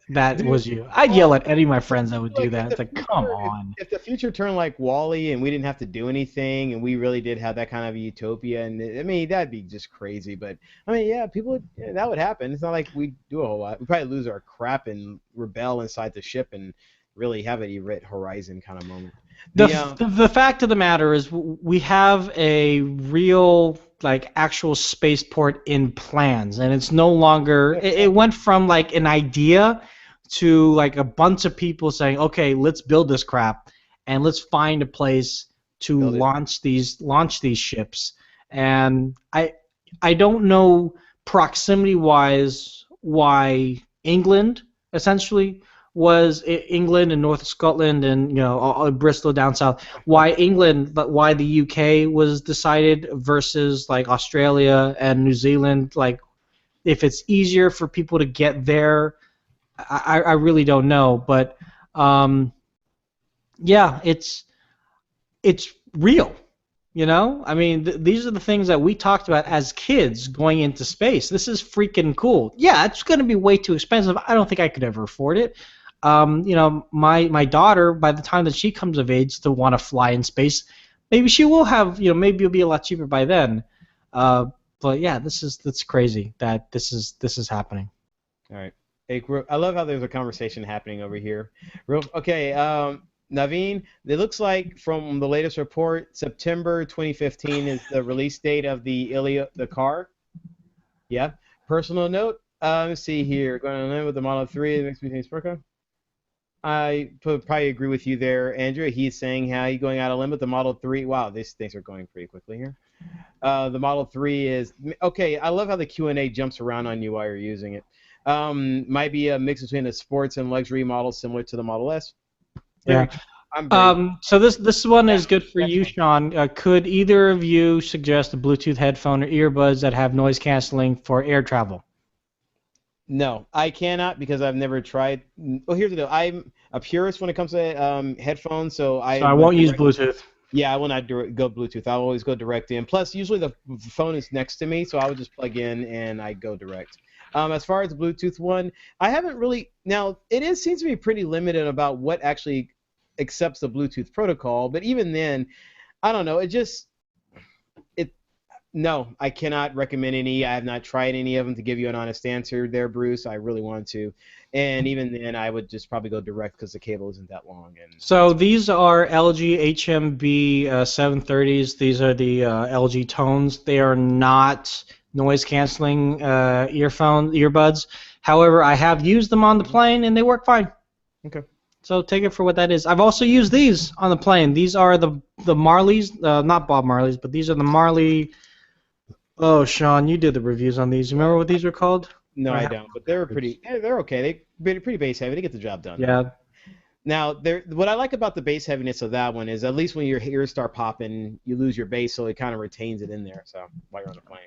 that Dude, was you. I'd yell at any of my friends that would do that. It's like, come if, on. if the future turned like Wall-E and we didn't have to do anything and we really did have that kind of utopia, and I mean that'd be just crazy. But I mean, yeah, that would happen. It's not like we do a whole lot. We probably lose our crap and rebel inside the ship and really have an Event Horizon kind of moment. The fact of the matter is we have a real like actual spaceport in plans, and it's no longer it went from like an idea to like a bunch of people saying, okay, let's build this crap and let's find a place to launch these ships. And I don't know proximity wise why England essentially was England and North Scotland and Bristol down south. Why England, but why the UK was decided versus like Australia and New Zealand. Like, if it's easier for people to get there, I really don't know. But yeah, it's real. I mean, these are the things that we talked about as kids going into space. This is freaking cool. Yeah, it's going to be way too expensive. I don't think I could ever afford it. My daughter, by the time that she comes of age to want to fly in space, maybe she will have, maybe it'll be a lot cheaper by then. But yeah, that's crazy that this is happening. All right. Hey, I love how there's a conversation happening over here. Okay, Naveen, it looks like from the latest report, September 2015 is the release date of the car. Yeah. Personal note. Let's see here. Going on with the Model 3, it makes me think Spurka. I probably agree with you there, Andrew. He's saying how he's going out of limit. The Model 3, wow, these things are going pretty quickly here. The Model 3 is, okay, I love how the Q&A jumps around on you while you're using it. Might be a mix between a sports and luxury model similar to the Model S. Yeah. So this one is good for you, Sean. Could either of you suggest a Bluetooth headphone or earbuds that have noise canceling for air travel? No, I cannot because I've never tried. Well, here's the deal. I'm a purist when it comes to headphones, so I won't use Bluetooth. Yeah, I will not go Bluetooth. I'll always go direct in. Plus, usually the phone is next to me, so I would just plug in and I go direct. As far as the Bluetooth one, I haven't really. Now, seems to be pretty limited about what actually accepts the Bluetooth protocol, but even then, I don't know. No, I cannot recommend any. I have not tried any of them to give you an honest answer there, Bruce. I really want to. And even then, I would just probably go direct because the cable isn't that long. So these are LG HMB 730s. These are the LG tones. They are not noise-canceling earbuds. However, I have used them on the plane, and they work fine. Okay. So take it for what that is. I've also used these on the plane. These are the Marleys, not Bob Marley's, but these are the Marley. Oh, Sean, you did the reviews on these. Remember what these were called? No, I don't. But they're pretty. They're okay. They're pretty bass heavy. They get the job done. Yeah. Now, what I like about the bass heaviness of that one is at least when your ears start popping, you lose your bass, so it kind of retains it in there. So while you're on the plane.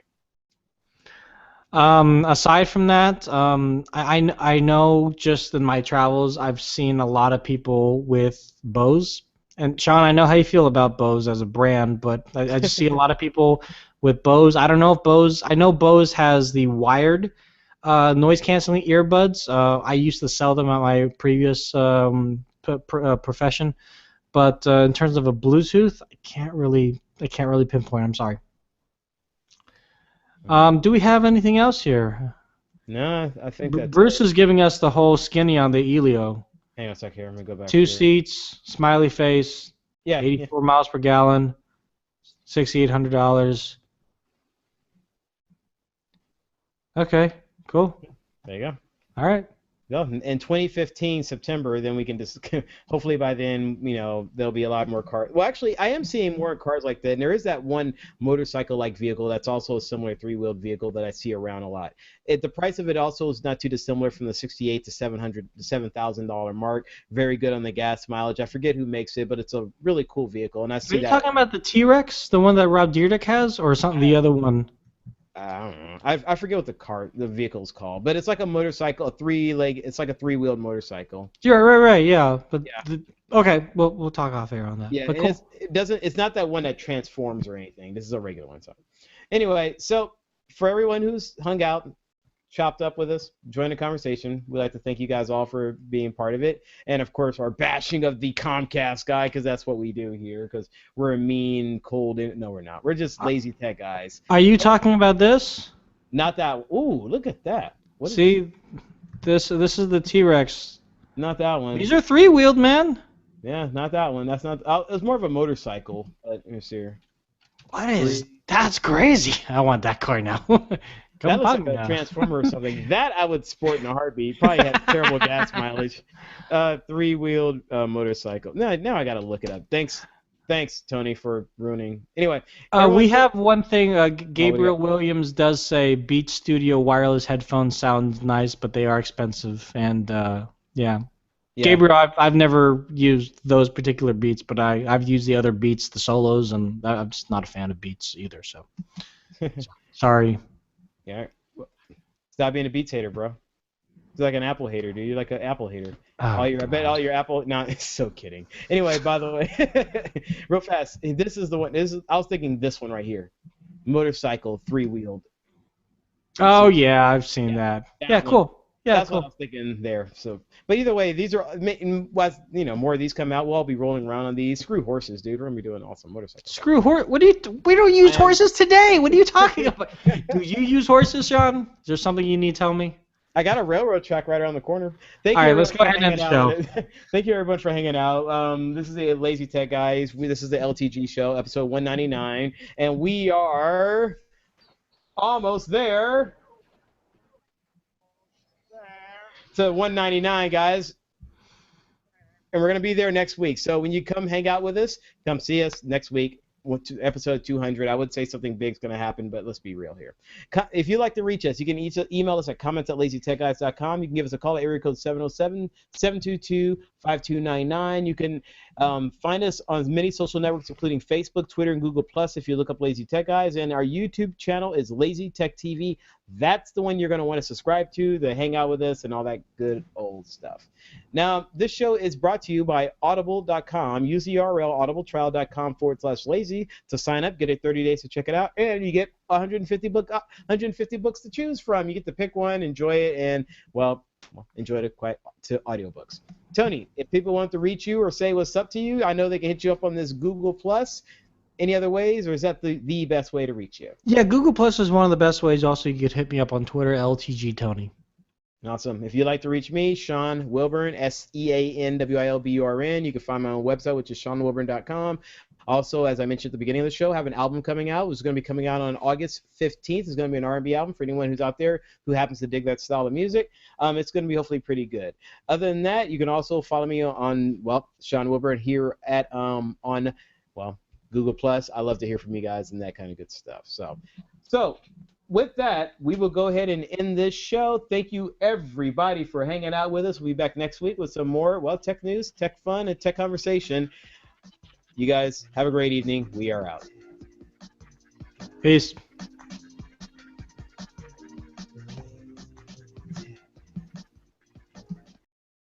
Aside from that, I know just in my travels, I've seen a lot of people with Bose. And Sean, I know how you feel about Bose as a brand, but I just see a lot of people with Bose. I don't know if Bose. I know Bose has the wired noise canceling earbuds. I used to sell them at my previous profession, but in terms of a Bluetooth, I can't really pinpoint. I'm sorry. Do we have anything else here? No, I think that's Bruce is giving us the whole skinny on the Elio. Hang on a sec here. I'm gonna go back. 2 seats, smiley face. Yeah. 84 miles per gallon. $6,800. Okay, cool. There you go. All right. No, in 2015 September, then we can just hopefully by then there'll be a lot more cars. Well, actually, I am seeing more cars like that. And there is that one motorcycle-like vehicle that's also a similar three-wheeled vehicle that I see around a lot. The price of it also is not too dissimilar from the $6,800 to $7,000 mark. Very good on the gas mileage. I forget who makes it, but it's a really cool vehicle. And I see that. Are you talking about the T-Rex, the one that Rob Dyrdek has, or something the other one? I don't know. I forget what the vehicle's called, but it's like a motorcycle, it's like a three-wheeled motorcycle. Yeah, right, yeah. But yeah. Okay, we'll talk off air on that. Yeah, but cool. It's not that one that transforms or anything. This is a regular one. So, anyway, so for everyone who's hung out, chopped up with us, join the conversation. We'd like to thank you guys all for being part of it. And, of course, our bashing of the Comcast guy, because that's what we do here, because we're a mean, cold... No, we're not. We're just lazy tech guys. Are you talking about this? Not that... Ooh, look at that. See, this is the T-Rex. Not that one. These are three-wheeled, man. Yeah, not that one. That's not... It was more of a motorcycle. Let me see here. What is... That's crazy. I want that car now. That looks like a Transformer or something. That I would sport in a heartbeat. Probably had terrible gas mileage. Three-wheeled motorcycle. Now I got to look it up. Thanks, Tony, for ruining. Anyway. We have one thing. Gabriel Williams does say Beats Studio wireless headphones sound nice, but they are expensive. And, yeah. Gabriel, I've never used those particular Beats, but I've used the other Beats, the Solos, and I'm just not a fan of Beats either. So, sorry. Yeah. Stop being a Beats hater, bro. You're like an Apple hater, dude. You're like an Apple hater. I bet all your Apple. No, so kidding. Anyway, by the way, real fast. This is the one. I was thinking this one right here. Motorcycle, three-wheeled. Oh yeah, I've seen that. Yeah, cool. Yeah, that's what I was thinking there. So, but either way, these are more of these come out. We'll all be rolling around on these. Screw horses, dude. We're gonna be doing awesome motorcycles. Screw horse. We don't use horses today. What are you talking about? Do you use horses, Sean? Is there something you need to tell me? I got a railroad track right around the corner. All right, let's go ahead and end the show. Thank you everyone for hanging out. This is the Lazy Tech Guys. This is the LTG show, episode 199, and we are almost there. To 199, guys, and we're gonna be there next week. So when you come hang out with us, come see us next week. Episode 200. I would say something big's gonna happen, but let's be real here. If you'd like to reach us, you can email us at comments@lazytechguys.com. You can give us a call at area code 707-722-5299. You can find us on many social networks, including Facebook, Twitter, and Google+, if you look up Lazy Tech Guys. And our YouTube channel is Lazy Tech TV. That's the one you're going to want to subscribe to hang out with us and all that good old stuff. Now, this show is brought to you by Audible.com. Use the URL audibletrial.com/lazy to sign up. Get it 30 days to check it out, and you get 150 books to choose from. You get to pick one, enjoy it, and, enjoy it quite to audiobooks. Tony, if people want to reach you or say what's up to you, I know they can hit you up on this Google+. Any other ways, or is that the best way to reach you? Yeah, Google Plus is one of the best ways. Also, you could hit me up on Twitter, LTG Tony. Awesome. If you'd like to reach me, Sean Wilburn, SeanWilburn. You can find my own website, which is SeanWilburn.com. Also, as I mentioned at the beginning of the show, I have an album coming out. It's going to be coming out on August 15th. It's going to be an R&B album for anyone who's out there who happens to dig that style of music. It's going to be hopefully pretty good. Other than that, you can also follow me on, Sean Wilburn here at Google+. I love to hear from you guys and that kind of good stuff. So with that, we will go ahead and end this show. Thank you, everybody, for hanging out with us. We'll be back next week with some more, tech news, tech fun, and tech conversation. You guys have a great evening. We are out. Peace.